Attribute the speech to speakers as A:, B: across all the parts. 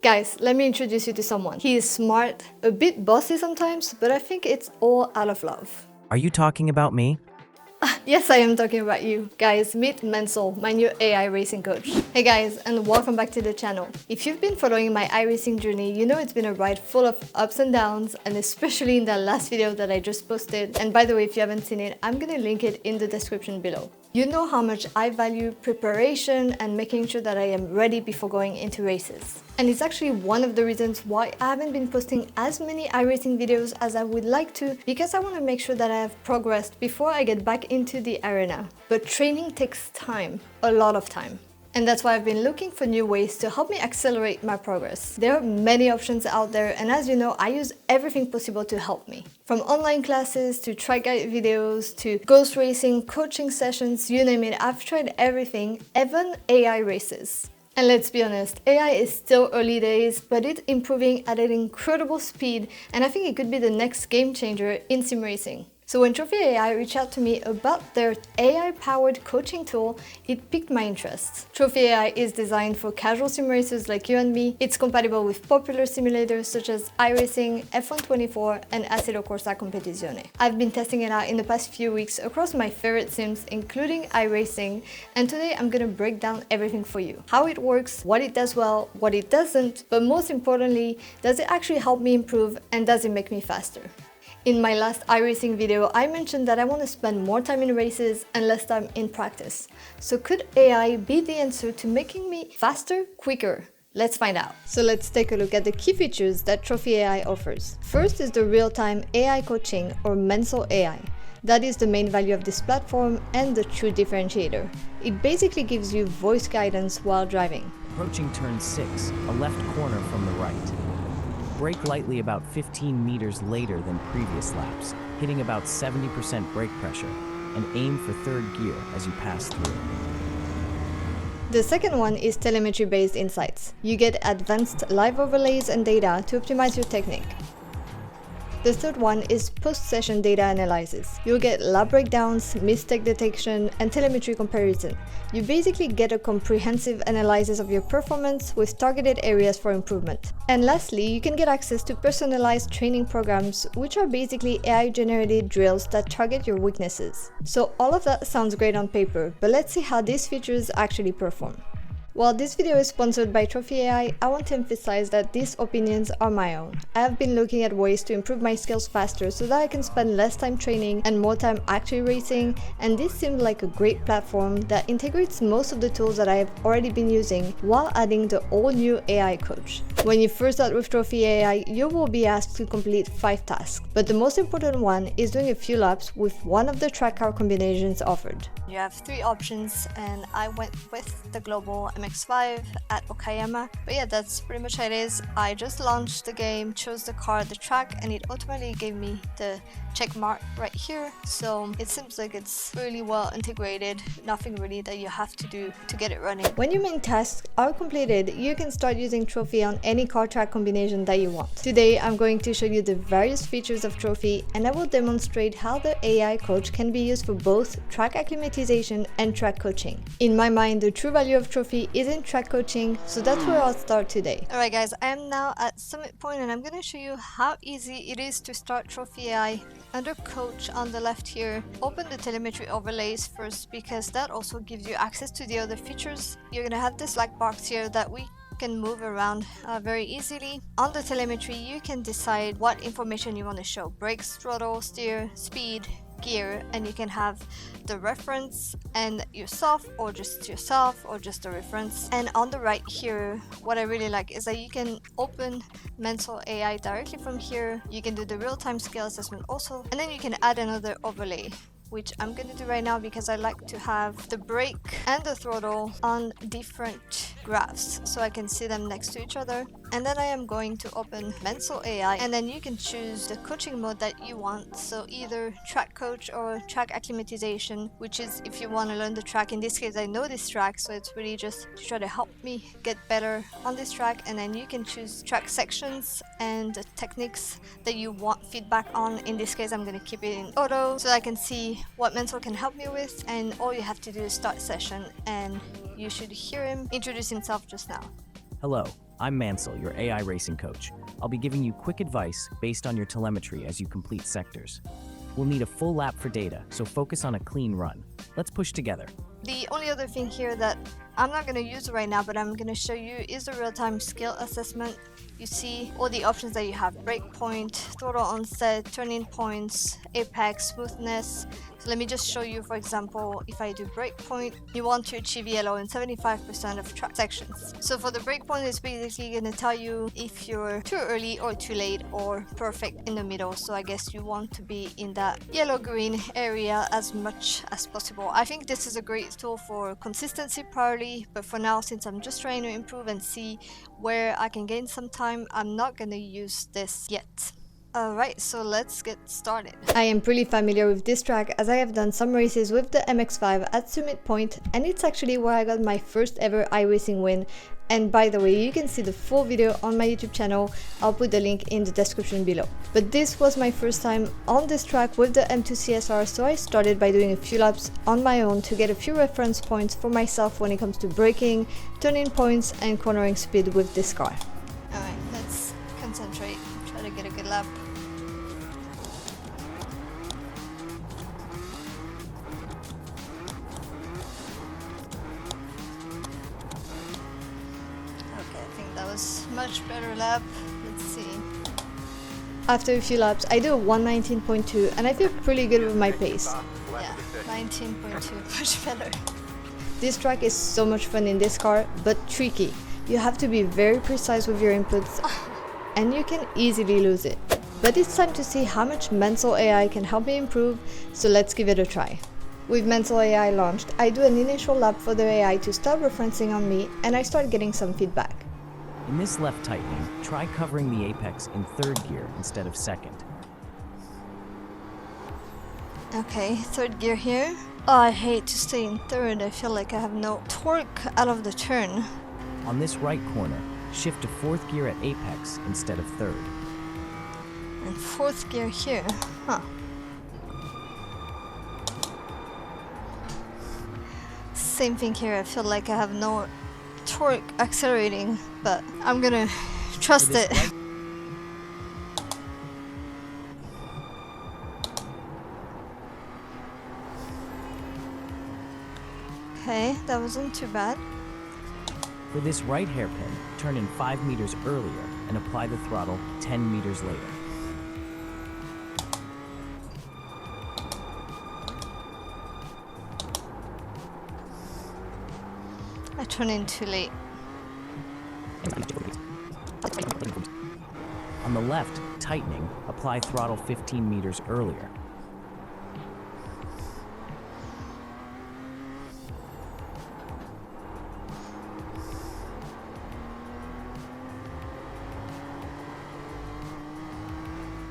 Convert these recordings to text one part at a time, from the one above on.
A: Guys, let me introduce you to someone. He is smart, a bit bossy sometimes, but I think it's all out of love.
B: Are you talking about me?
A: Yes, I am talking about you. Guys, meet Menzel, my new AI racing coach. Hey guys, and welcome back to the channel. If you've been following my iRacing journey, you know it's been a ride full of ups and downs, and especially in that last video that I just posted. And by the way, if you haven't seen it, I'm gonna link it in the description below. You know how much I value preparation and making sure that I am ready before going into races. And it's actually one of the reasons why I haven't been posting as many iRacing videos as I would like to, because I want to make sure that I have progressed before I get back into the arena. But training takes time, a lot of time. And that's why I've been looking for new ways to help me accelerate my progress. There are many options out there, and as you know, I use everything possible to help me. From online classes to track guide videos to ghost racing, coaching sessions, you name it, I've tried everything, even AI races. And let's be honest, AI is still early days, but it's improving at an incredible speed, and I think it could be the next game changer in sim racing. So when Trophi.ai reached out to me about their AI-powered coaching tool, it piqued my interest. Trophi.ai is designed for casual sim racers like you and me. It's compatible with popular simulators such as iRacing, F124, and Assetto Corsa Competizione. I've been testing it out in the past few weeks across my favorite sims, including iRacing, and today I'm gonna break down everything for you. How it works, what it does well, what it doesn't, but most importantly, does it actually help me improve and does it make me faster? In my last iRacing video, I mentioned that I want to spend more time in races and less time in practice. So could AI be the answer to making me faster, quicker? Let's find out. So let's take a look at the key features that Trophi.ai offers. First is the real-time AI coaching, or Menzel AI. That is the main value of this platform and the true differentiator. It basically gives you voice guidance while driving.
B: Approaching turn 6, a left corner from the right. Brake lightly about 15 meters later than previous laps, hitting about 70% brake pressure, and aim for third gear as you pass through.
A: The second one is telemetry-based insights. You get advanced live overlays and data to optimize your technique. The third one is post-session data analysis. You'll get lab breakdowns, mistake detection, and telemetry comparison. You basically get a comprehensive analysis of your performance with targeted areas for improvement. And lastly, you can get access to personalized training programs, which are basically AI-generated drills that target your weaknesses. So all of that sounds great on paper, but let's see how these features actually perform. While this video is sponsored by Trophi.ai, I want to emphasize that these opinions are my own. I have been looking at ways to improve my skills faster so that I can spend less time training and more time actually racing, and this seemed like a great platform that integrates most of the tools that I have already been using while adding the all-new AI coach. When you first start with Trophi.ai, you will be asked to complete 5 tasks, but the most important one is doing a few laps with one of the track car combinations offered. You have 3 options, and I went with the Global MX-5 at Okayama. But yeah, that's pretty much how it is. I just launched the game, chose the car, the track, and it automatically gave me the check mark right here. So it seems like it's really well integrated, nothing really that you have to do to get it running. When your main tasks are completed, you can start using Trophi on any car track combination that you want. Today, I'm going to show you the various features of Trophi, and I will demonstrate how the AI coach can be used for both track acclimatization and track coaching. In my mind, the true value of Trophi is in track coaching, so that's where I'll start today. Alright guys, I am now at Summit Point and I'm going to show you how easy it is to start Trophi.ai. Under coach on the left here, open the telemetry overlays first because that also gives you access to the other features. You're going to have this black box here that we can move around very easily. On the telemetry, you can decide what information you want to show: brakes, throttle, steer, speed, gear, and you can have the reference and yourself or just the reference. And on the right here, what I really like is that you can open Menzel AI directly from here. You can do the real-time scale assessment also, and then you can add another overlay, which I'm gonna do right now because I like to have the brake and the throttle on different graphs so I can see them next to each other. And then I am going to open Menzel AI, and then you can choose the coaching mode that you want. So either track coach or track acclimatization, which is if you want to learn the track. In this case, I know this track, so it's really just to try to help me get better on this track. And then you can choose track sections and the techniques that you want feedback on. In this case, I'm going to keep it in auto so I can see what Menzel can help me with. And all you have to do is start session, and you should hear him introduce himself just now.
B: Hello, I'm Mansell, your AI racing coach. I'll be giving you quick advice based on your telemetry as you complete sectors. We'll need a full lap for data, so focus on a clean run. Let's push together.
A: The only other thing here that I'm not going to use right now, but I'm going to show you is the real-time skill assessment. You see all the options that you have: breakpoint, throttle onset, turning points, apex, smoothness. So let me just show you, for example, if I do breakpoint, you want to achieve yellow in 75% of track sections. So for the breakpoint, it's basically going to tell you if you're too early or too late or perfect in the middle. So I guess you want to be in that yellow-green area as much as possible. I think this is a great tool for consistency priorly, but for now, since I'm just trying to improve and see where I can gain some time, I'm not going to use this yet. Alright, so let's get started. I am pretty familiar with this track as I have done some races with the MX-5 at Summit Point, and it's actually where I got my first ever iRacing win. And by the way, you can see the full video on my YouTube channel. I'll put the link in the description below. But this was my first time on this track with the M2 CSR, so I started by doing a few laps on my own to get a few reference points for myself when it comes to braking, turning points and cornering speed with this car. Alright, let's concentrate, try to get a good lap. Much better lap. Let's see. After a few laps, I do a 119.2 and I feel pretty good with my pace. Yeah, 19.2, much better. This track is so much fun in this car, but tricky. You have to be very precise with your inputs and you can easily lose it. But it's time to see how much Mansell AI can help me improve, so let's give it a try. With Mansell AI launched, I do an initial lap for the AI to start referencing on me and I start getting some feedback.
B: In this left tightening, try covering the apex in third gear instead of second.
A: Okay, third gear here. Oh, I hate to stay in third. I feel like I have no torque out of the turn.
B: On this right corner, shift to fourth gear at apex instead of third.
A: And fourth gear here, huh. Same thing here, I feel like I have no torque accelerating, but I'm gonna trust it. Okay, that wasn't too bad.
B: For this right hairpin, turn in 5 meters earlier and apply the throttle 10 meters later.
A: I turn in too late.
B: On the left, tightening, apply throttle 15 meters earlier.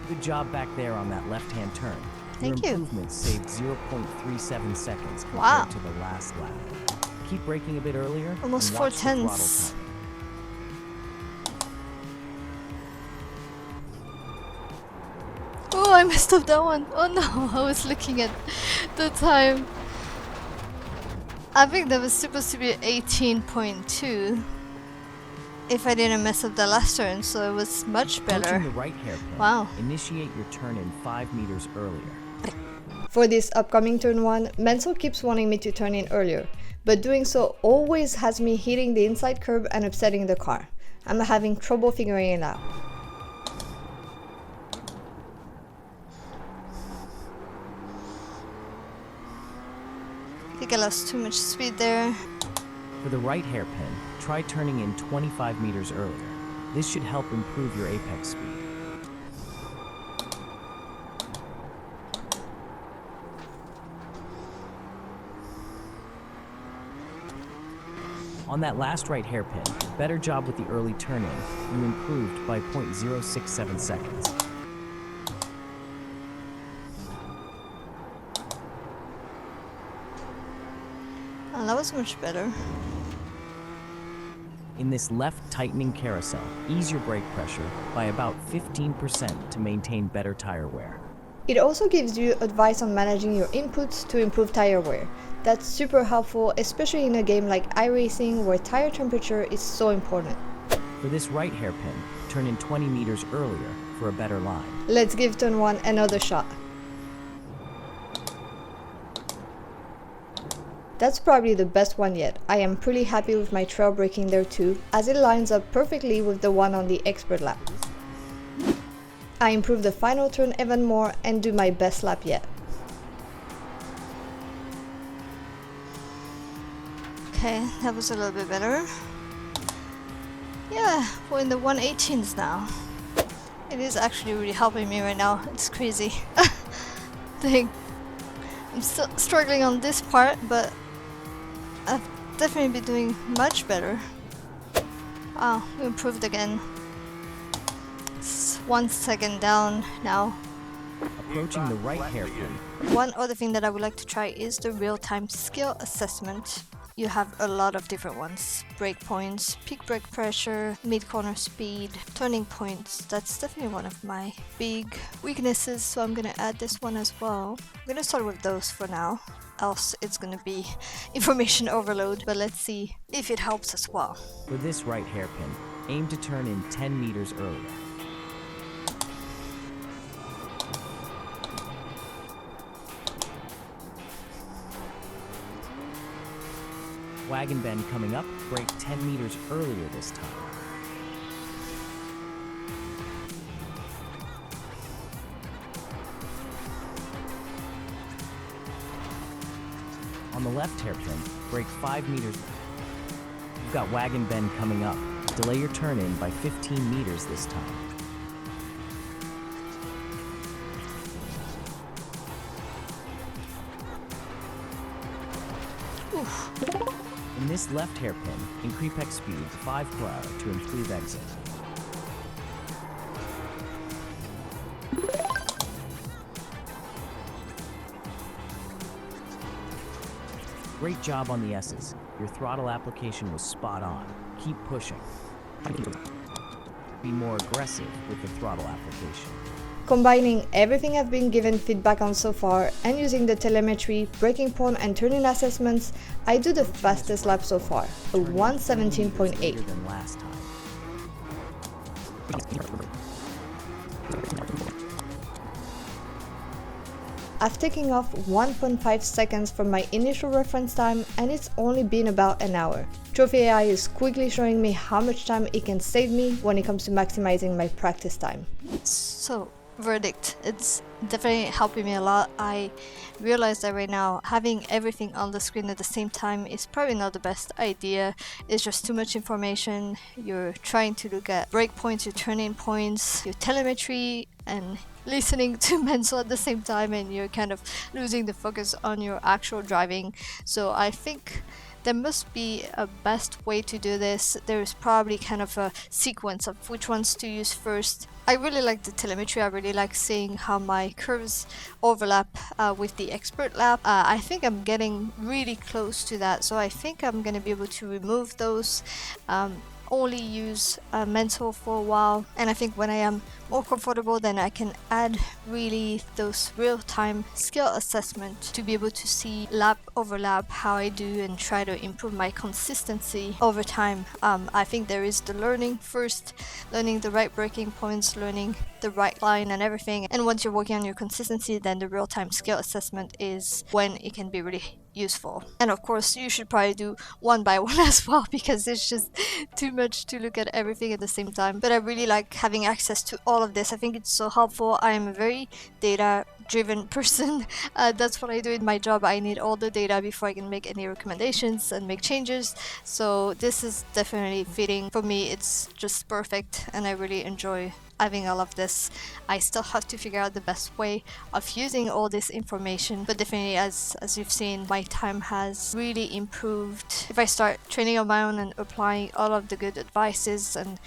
B: Good job back there on that left-hand turn.
A: Thank you.
B: Your improvements saved 0.37 seconds compared
A: Wow.
B: to the last lap. Keep braking a bit earlier.
A: Almost
B: and
A: 4
B: watch the throttle
A: tenths.
B: timing.
A: Oh, I messed up that one. Oh no, I was looking at the time. I think that was supposed to be 18.2 if I didn't mess up the last turn, so it was much better.
B: Approaching the right hairpin,
A: Wow.
B: initiate your turn in 5 meters earlier.
A: For this upcoming turn 1, Mansell keeps wanting me to turn in earlier, but doing so always has me hitting the inside curb and upsetting the car. I'm having trouble figuring it out. I think I lost too much speed there.
B: For the right hairpin, try turning in 25 meters earlier. This should help improve your apex speed. On that last right hairpin, better job with the early turn-in. You improved by 0.067 seconds.
A: Oh, that was much better.
B: In this left tightening carousel, ease your brake pressure by about 15% to maintain better tire wear.
A: It also gives you advice on managing your inputs to improve tire wear. That's super helpful, especially in a game like iRacing where tire temperature is so important.
B: For this right hairpin, turn in 20 meters earlier for a better line.
A: Let's give turn 1 another shot. That's probably the best one yet. I am pretty happy with my trail braking there too, as it lines up perfectly with the one on the expert lap. I improve the final turn even more and do my best lap yet.
C: Okay, that was a little bit better. Yeah, we're in the 118s now. It is actually really helping me right now. It's crazy. Dang. I'm still struggling on this part, but I've definitely been doing much better. Wow, we improved again. It's 1 second down now.
B: Approaching the right hairpin.
C: One other thing that I would like to try is the real-time skill assessment. You have a lot of different ones. Brake points, peak brake pressure, mid-corner speed, turning points. That's definitely one of my big weaknesses, so I'm gonna add this one as well. I'm gonna start with those for now, else it's gonna be information overload, but let's see if it helps as well.
B: For this right hairpin, aim to turn in 10 meters earlier. Wagon bend coming up, brake 10 meters earlier this time. On the left hairpin, brake 5 meters. You've got wagon bend coming up. Delay your turn in by 15 meters this time.
C: Oof.
B: In this left hairpin, increase speed 5 per hour to improve exit. Great job on the S's. Your throttle application was spot on. Keep pushing. Be more aggressive with the throttle application.
A: Combining everything I've been given feedback on so far and using the telemetry, braking point and turning assessments, I do the fastest lap so far, a 1:17.8.
B: Than last time.
A: I've taken off 1.5 seconds from my initial reference time and it's only been about an hour. Trophi.ai is quickly showing me how much time it can save me when it comes to maximizing my practice time.
C: So, verdict. It's definitely helping me a lot. I realize that right now having everything on the screen at the same time is probably not the best idea. It's just too much information. You're trying to look at brake points, your turning points, your telemetry, and listening to Menso at the same time, and you're kind of losing the focus on your actual driving. So I think there must be a best way to do this. There's probably kind of a sequence of which ones to use first. I really like the telemetry. I really like seeing how my curves overlap with the expert lap. I think I'm getting really close to that, so I think I'm gonna be able to remove those. Only use mental for a while, and I think when I am more comfortable, then I can add really those real-time skill assessment to be able to see lap overlap how I do and try to improve my consistency over time. I think there is the learning first, learning the right braking points, learning the right line and everything, and once you're working on your consistency, then the real-time skill assessment is when it can be really useful. And of course you should probably do one by one as well, because it's just too much to look at everything at the same time. But I really like having access to all of this. I think it's so helpful. I am a very data driven person. That's what I do in my job. I need all the data before I can make any recommendations and make changes. So this is definitely fitting for me. It's just perfect and I really enjoy having all of this. I still have to figure out the best way of using all this information, but definitely as you've seen, my time has really improved. If I start training on my own and applying all of the good advices and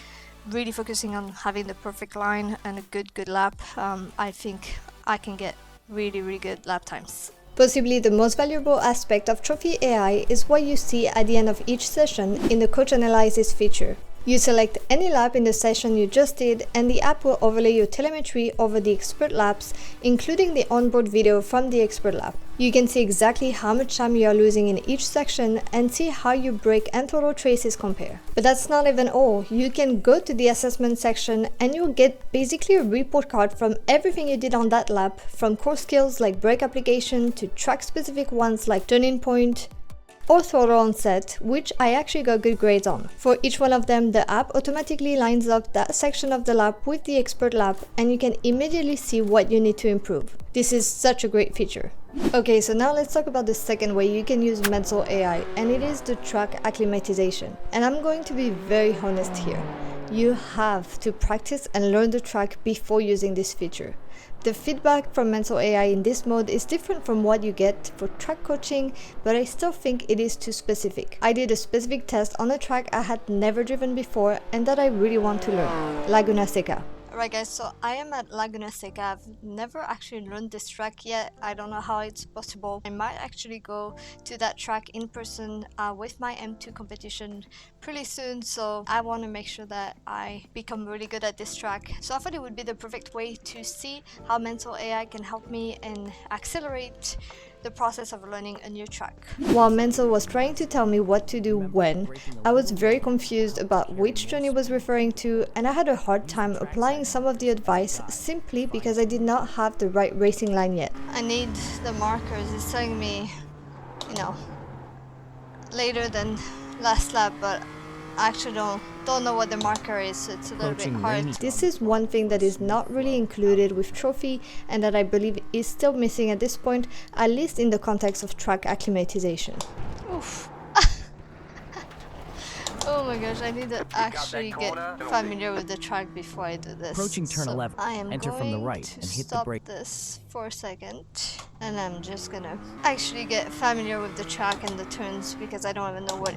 C: really focusing on having the perfect line and a good lap, I think I can get really good lap times.
A: Possibly the most valuable aspect of Trophi.ai is what you see at the end of each session in the Coach Analysis feature. You select any lap in the session you just did, and the app will overlay your telemetry over the expert laps, including the onboard video from the expert lap. You can see exactly how much time you are losing in each section and see how your brake and throttle traces compare. But that's not even all. You can go to the assessment section and you'll get basically a report card from everything you did on that lap, from core skills like brake application to track specific ones like turning point or throttle onset, which I actually got good grades on. For each one of them, the app automatically lines up that section of the lap with the expert lap, and you can immediately see what you need to improve. This is such a great feature. Okay, so now let's talk about the second way you can use Mental AI, and it is the track acclimatization. And I'm going to be very honest here. You have to practice and learn the track before using this feature. The feedback from Mental AI in this mode is different from what you get for track coaching, but I still think it is too specific. I did a specific test on a track I had never driven before and that I really want to learn, Laguna Seca.
C: Alright guys, so I am at Laguna Seca. I've never actually learned this track yet. I don't know how it's possible. I might actually go to that track in person with my M2 competition pretty soon, so I want to make sure that I become really good at this track. So I thought it would be the perfect way to see how Mental AI can help me and accelerate the process of learning a new track.
A: While Mental was trying to tell me what to do when, I was very confused about which turn he was referring to, and I had a hard time applying some of the advice simply because I did not have the right racing line yet.
C: I need the markers. It's telling me, you know, later than last lap, but I actually don't know what the marker is, so it's a little bit hard.
A: This is one thing that is not really included with Trophi and that I believe is still missing at this point, at least in the context of track acclimatization.
C: Oof. Oh my gosh, I need to actually get familiar with the track before I do this.
B: Approaching turn 11,
C: I am
B: enter from the right and hit the brake.
C: This for a second, and I'm just gonna actually get familiar with the track and the turns because I don't even know what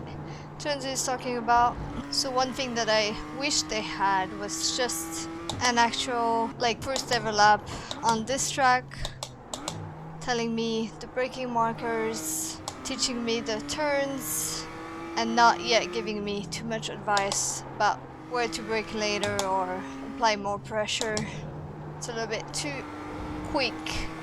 C: turns he's talking about. So one thing that I wish they had was just an actual first ever lap on this track, telling me the braking markers, teaching me the turns, and not yet giving me too much advice about where to brake later or apply more pressure. It's a little bit too quick.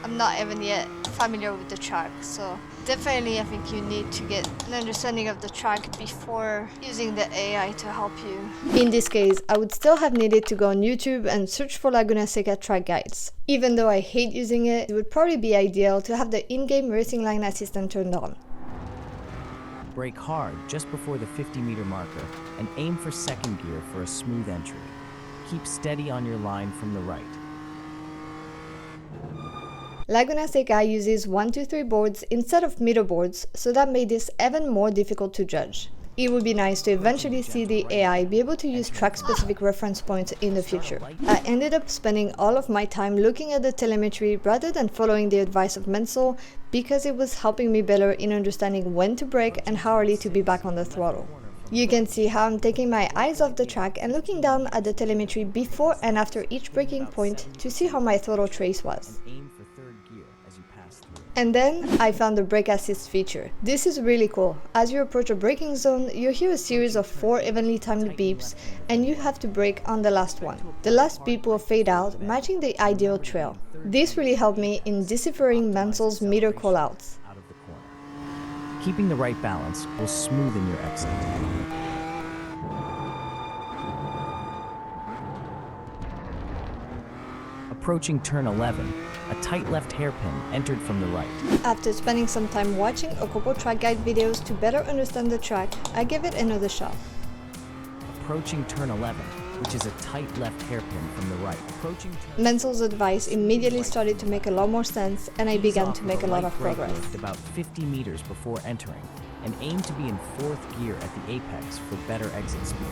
C: I'm not even yet familiar with the track, so definitely I think you need to get an understanding of the track before using the AI to help you.
A: In this case, I would still have needed to go on YouTube and search for Laguna Seca track guides. Even though I hate using it, it would probably be ideal to have the in-game racing line assistant turned on.
B: Brake hard just before the 50-meter marker and aim for second gear for a smooth entry. Keep steady on your line from the right.
A: Laguna Seca uses 1, 2, 3 boards instead of meter boards, so that made this even more difficult to judge. It would be nice to eventually see the AI be able to use track-specific reference points in the future. I ended up spending all of my time looking at the telemetry rather than following the advice of Mental because it was helping me better in understanding when to brake and how early to be back on the throttle. You can see how I'm taking my eyes off the track and looking down at the telemetry before and after each braking point to see how my throttle trace was. And then I found the brake assist feature. This is really cool. As you approach a braking zone, you hear a series of 4 evenly timed beeps and you have to brake on the last one. The last beep will fade out, matching the ideal trail. This really helped me in deciphering Mental's meter callouts.
B: Keeping the right balance will smoothen your exit. Approaching turn 11, a tight left hairpin entered from the right.
A: After spending some time watching a couple track guide videos to better understand the track, I gave it another shot.
B: Approaching turn 11, which is a tight left hairpin from the right.
A: Mental's advice immediately started to make a lot more sense, and I began to make a lot of progress.
B: About 50 meters before entering, and aim to be in 4th gear at the apex for better exit speed.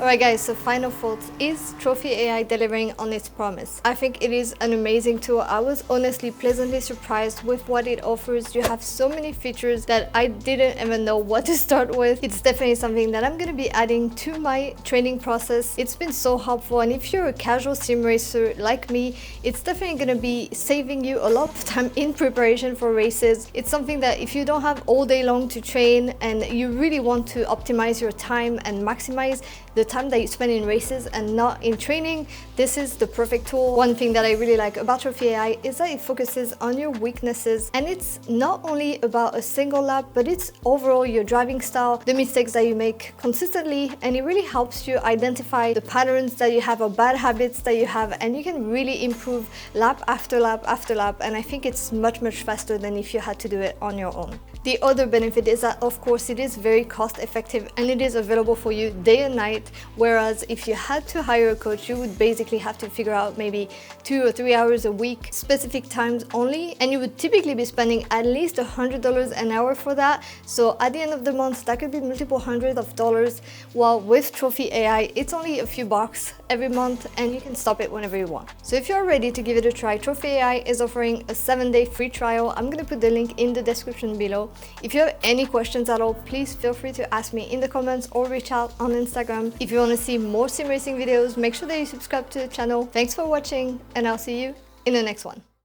A: Alright guys, so final thoughts. Is Trophi.ai delivering on its promise? I think it is an amazing tool. I was honestly pleasantly surprised with what it offers. You have so many features that I didn't even know what to start with. It's definitely something that I'm going to be adding to my training process. It's been so helpful, and if you're a casual sim racer like me, it's definitely going to be saving you a lot of time in preparation for races. It's something that if you don't have all day long to train and you really want to optimize your time and maximize the time that you spend in races and not in training, this is the perfect tool. One thing that I really like about Trophi.ai is that it focuses on your weaknesses, and it's not only about a single lap, but it's overall your driving style, the mistakes that you make consistently, and it really helps you identify the patterns that you have or bad habits that you have, and you can really improve lap after lap after lap, and I think it's much faster than if you had to do it on your own. The other benefit is that, of course, it is very cost effective and it is available for you day and night, whereas if you had to hire a coach, you would basically have to figure out maybe 2 or 3 hours a week, specific times only, and you would typically be spending at least $100 an hour for that. So at the end of the month, that could be multiple hundreds of dollars, while with Trophi.ai, it's only a few bucks every month and you can stop it whenever you want. So if you're ready to give it a try, Trophi.ai is offering a 7-day free trial. I'm going to put the link in the description below. If you have any questions at all, please feel free to ask me in the comments or reach out on Instagram. If you want to see more sim racing videos, make sure that you subscribe to the channel. Thanks for watching, and I'll see you in the next one.